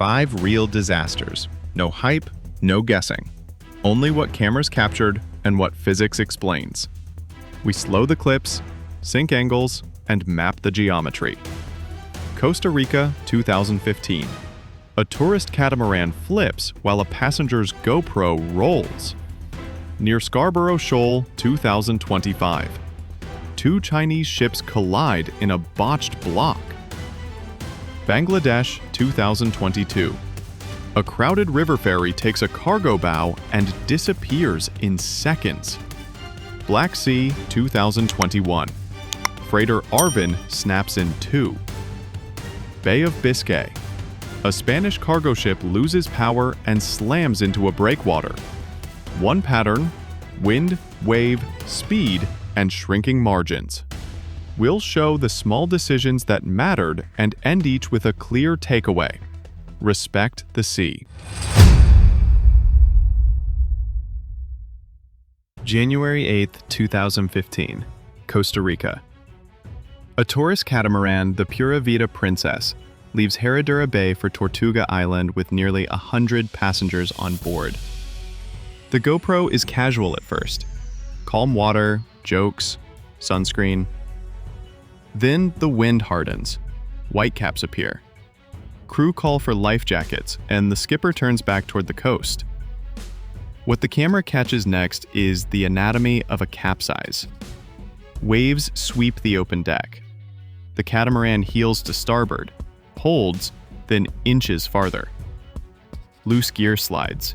5 real disasters. No hype, no guessing. Only what cameras captured and what physics explains. We slow the clips, sync angles, and map the geometry. Costa Rica, 2015. A tourist catamaran flips while a passenger's GoPro rolls. Near Scarborough Shoal, 2025. 2 Chinese ships collide in a botched block. Bangladesh, 2022. A crowded river ferry takes a cargo bow and disappears in seconds. Black Sea, 2021. Freighter Arvin snaps in 2. Bay of Biscay. A Spanish cargo ship loses power and slams into a breakwater. One pattern: wind, wave, speed, and shrinking margins. We'll show the small decisions that mattered and end each with a clear takeaway. Respect the sea. January 8, 2015, Costa Rica. A tourist catamaran, the Pura Vida Princess, leaves Herradura Bay for Tortuga Island with nearly 100 passengers on board. The GoPro is casual at first. Calm water, jokes, sunscreen. Then the wind hardens. Whitecaps appear. Crew call for life jackets, and the skipper turns back toward the coast. What the camera catches next is the anatomy of a capsize. Waves sweep the open deck. The catamaran heels to starboard, holds, then inches farther. Loose gear slides.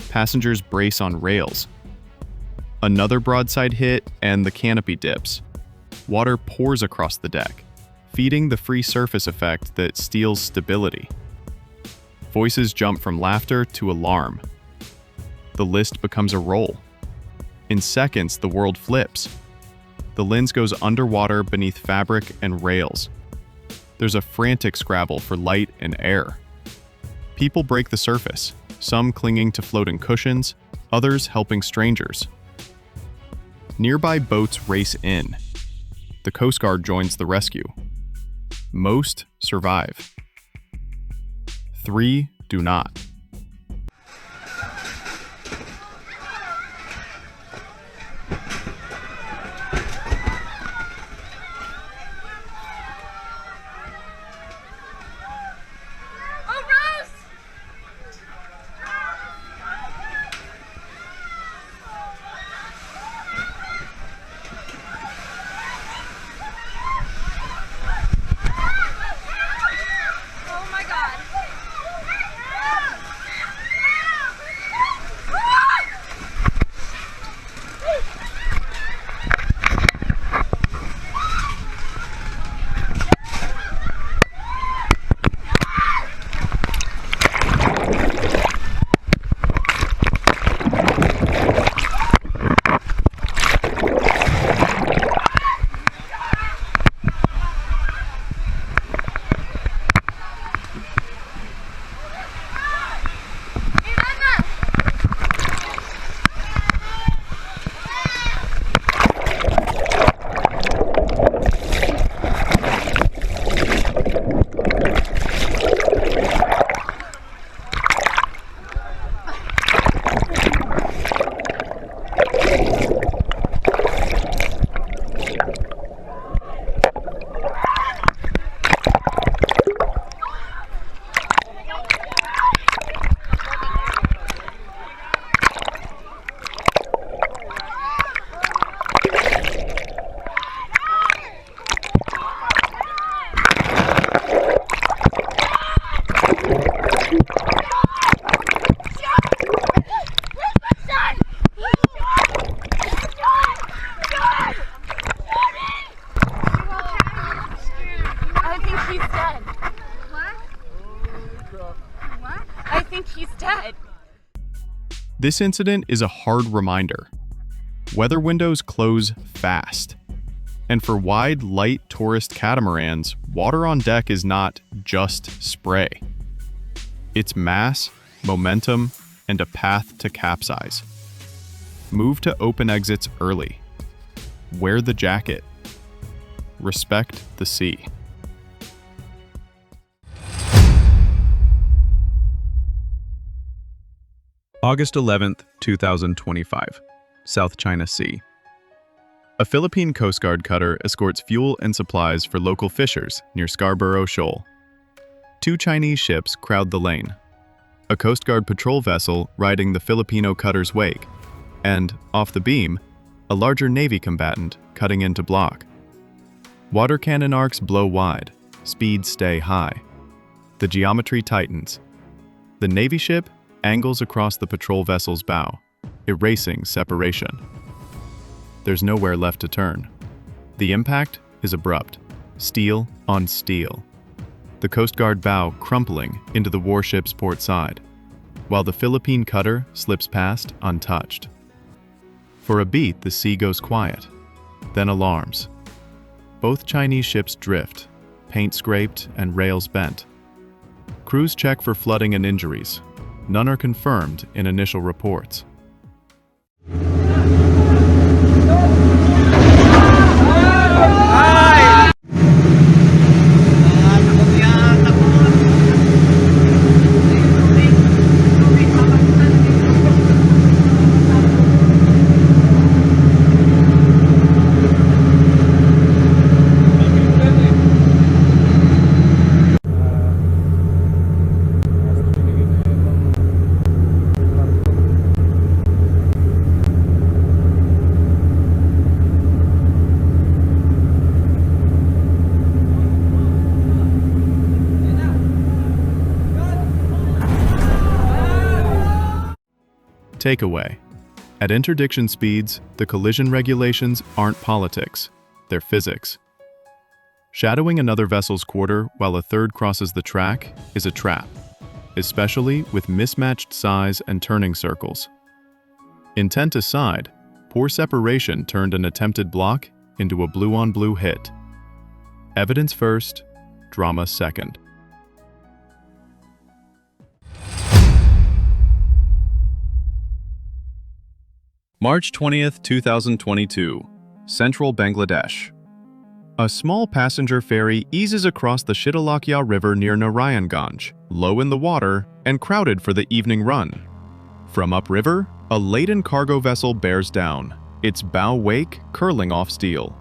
Passengers brace on rails. Another broadside hit, and the canopy dips. Water pours across the deck, feeding the free surface effect that steals stability. Voices jump from laughter to alarm. The list becomes a roll. In seconds, the world flips. The lens goes underwater beneath fabric and rails. There's a frantic scrabble for light and air. People break the surface, some clinging to floating cushions, others helping strangers. Nearby boats race in. The Coast Guard joins the rescue. Most survive. 3 do not. This incident is a hard reminder. Weather windows close fast. And for wide, light tourist catamarans, water on deck is not just spray. It's mass, momentum, and a path to capsize. Move to open exits early. Wear the jacket. Respect the sea. August 11th, 2025, South China Sea. A Philippine Coast Guard cutter escorts fuel and supplies for local fishers near Scarborough Shoal. Two Chinese ships crowd the lane. A Coast Guard patrol vessel riding the Filipino cutter's wake, and, off the beam, a larger Navy combatant cutting in to block. Water cannon arcs blow wide, speeds stay high. The geometry tightens. The Navy ship angles across the patrol vessel's bow, erasing separation. There's nowhere left to turn. The impact is abrupt, steel on steel. The Coast Guard bow crumpling into the warship's port side, while the Philippine cutter slips past untouched. For a beat, the sea goes quiet, then alarms. Both Chinese ships drift, paint scraped and rails bent. Crews check for flooding and injuries. None are confirmed in initial reports. Takeaway. At interdiction speeds, the collision regulations aren't politics, they're physics. Shadowing another vessel's quarter while a third crosses the track is a trap, especially with mismatched size and turning circles. Intent aside, poor separation turned an attempted block into a blue-on-blue hit. Evidence first, drama second. March 20th, 2022, Central Bangladesh. A small passenger ferry eases across the Shitalakkhya River near Narayanganj, low in the water and crowded for the evening run. From upriver, a laden cargo vessel bears down, its bow wake curling off steel.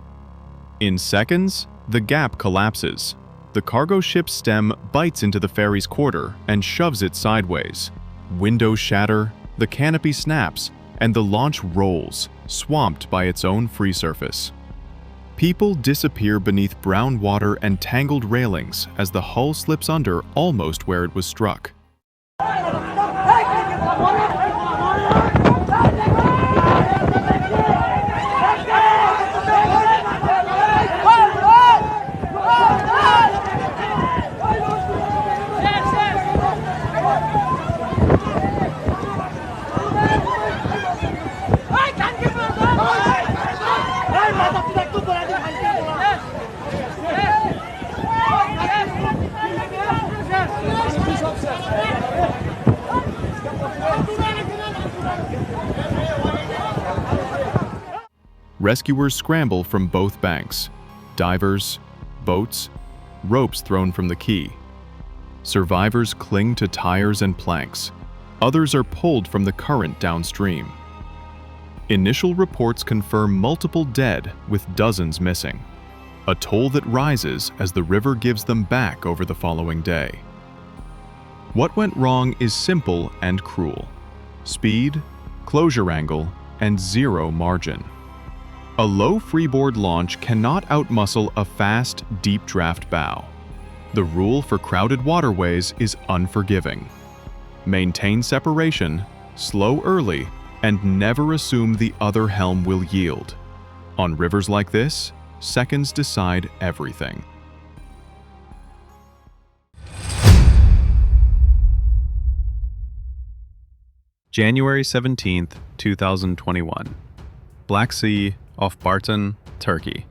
In seconds, the gap collapses. The cargo ship's stem bites into the ferry's quarter and shoves it sideways. Windows shatter, the canopy snaps, and the launch rolls, swamped by its own free surface. People disappear beneath brown water and tangled railings as the hull slips under almost where it was struck. Rescuers scramble from both banks. Divers, boats, ropes thrown from the quay. Survivors cling to tires and planks. Others are pulled from the current downstream. Initial reports confirm multiple dead with dozens missing, a toll that rises as the river gives them back over the following day. What went wrong is simple and cruel: speed, closure angle, and zero margin. A low freeboard launch cannot outmuscle a fast, deep draft bow. The rule for crowded waterways is unforgiving. Maintain separation, slow early, and never assume the other helm will yield. On rivers like this, seconds decide everything. January 17th, 2021. Black Sea, off Bartın, Turkey.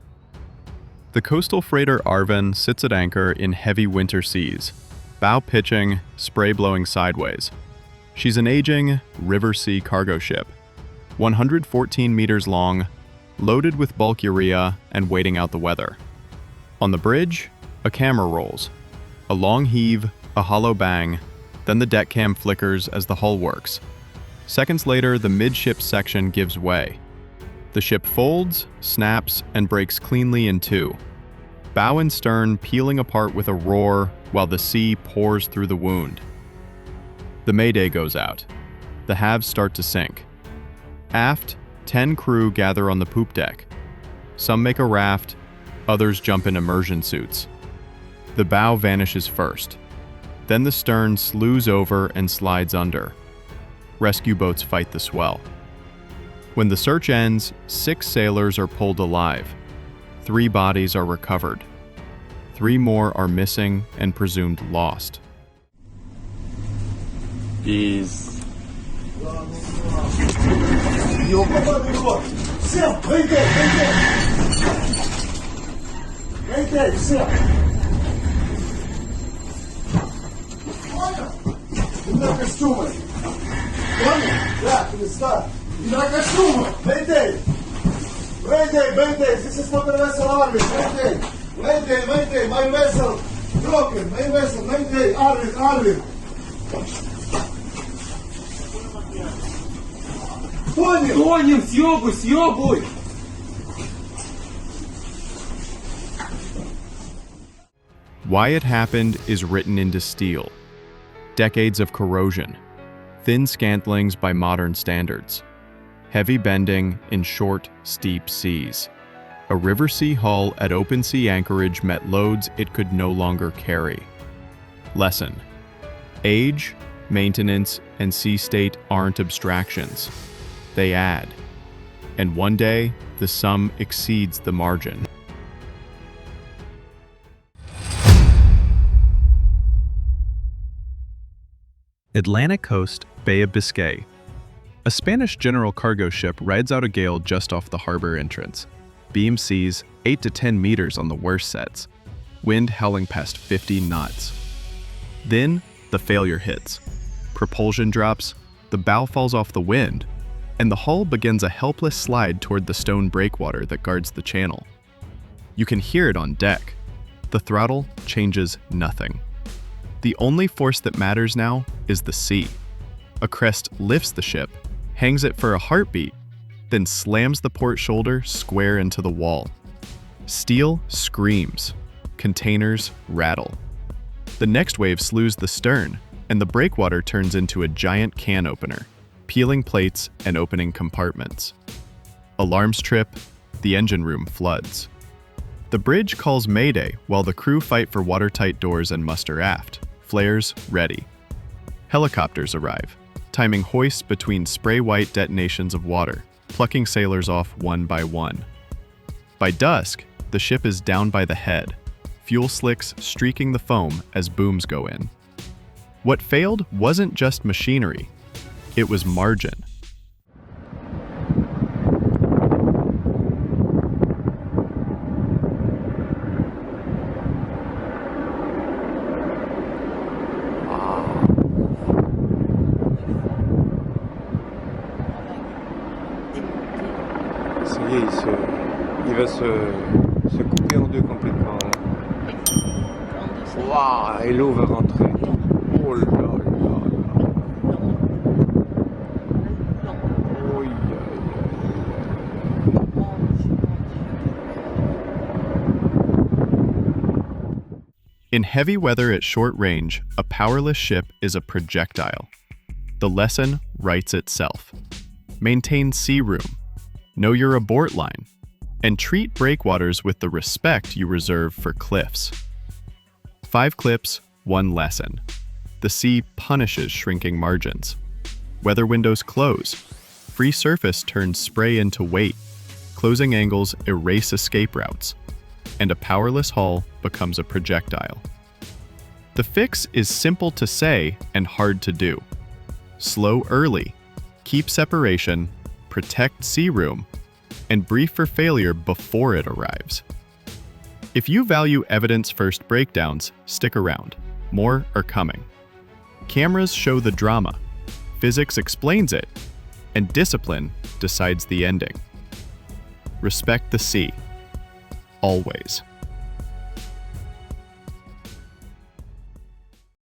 The coastal freighter Arvin sits at anchor in heavy winter seas, bow pitching, spray blowing sideways. She's an aging River Sea cargo ship, 114 meters long, loaded with bulk urea and waiting out the weather. On the bridge, a camera rolls. A long heave, a hollow bang, then the deck cam flickers as the hull works. Seconds later, the midship section gives way. The ship folds, snaps, and breaks cleanly in two. Bow and stern peeling apart with a roar while the sea pours through the wound. The mayday goes out. The halves start to sink. Aft, 10 crew gather on the poop deck. Some make a raft, others jump in immersion suits. The bow vanishes first. Then the stern slews over and slides under. Rescue boats fight the swell. When the search ends, 6 sailors are pulled alive. 3 bodies are recovered. 3 more are missing and presumed lost. Peace. This is for the vessel Arvin. Mayday, my vessel broken, my vessel, mayday, Arvin. Тонем, съебуй! Why it happened is written into steel. Decades of corrosion. Thin scantlings by modern standards. Heavy bending in short, steep seas. A river sea hull at open sea anchorage met loads it could no longer carry. Lesson: age, maintenance, and sea state aren't abstractions. They add. And one day, the sum exceeds the margin. Atlantic coast, Bay of Biscay. A Spanish general cargo ship rides out a gale just off the harbor entrance. Beam seas 8 to 10 meters on the worst sets. Wind howling past 50 knots. Then, the failure hits. Propulsion drops, the bow falls off the wind, and the hull begins a helpless slide toward the stone breakwater that guards the channel. You can hear it on deck. The throttle changes nothing. The only force that matters now is the sea. A crest lifts the ship, hangs it for a heartbeat, then slams the port shoulder square into the wall. Steel screams. Containers rattle. The next wave slews the stern, and the breakwater turns into a giant can opener, peeling plates and opening compartments. Alarms trip, the engine room floods. The bridge calls mayday while the crew fight for watertight doors and muster aft, flares ready. Helicopters arrive, timing hoists between spray-white detonations of water, plucking sailors off one by one. By dusk, the ship is down by the head, fuel slicks streaking the foam as booms go in. What failed wasn't just machinery, it was margin. Ça y est, il va se couper en deux complètement. Waouh, et l'eau va rentrer. Oh là là là. Oh, In heavy weather at short range, a powerless ship is a projectile. The lesson writes itself. Maintain sea room. Know your abort line. And treat breakwaters with the respect you reserve for cliffs. 5 clips, 1 lesson. The sea punishes shrinking margins. Weather windows close. Free surface turns spray into weight. Closing angles erase escape routes. And a powerless hull becomes a projectile. The fix is simple to say and hard to do. Slow early, keep separation, protect sea room, and brief for failure before it arrives. If you value evidence-first breakdowns, stick around. More are coming. Cameras show the drama, physics explains it, and discipline decides the ending. Respect the sea. Always.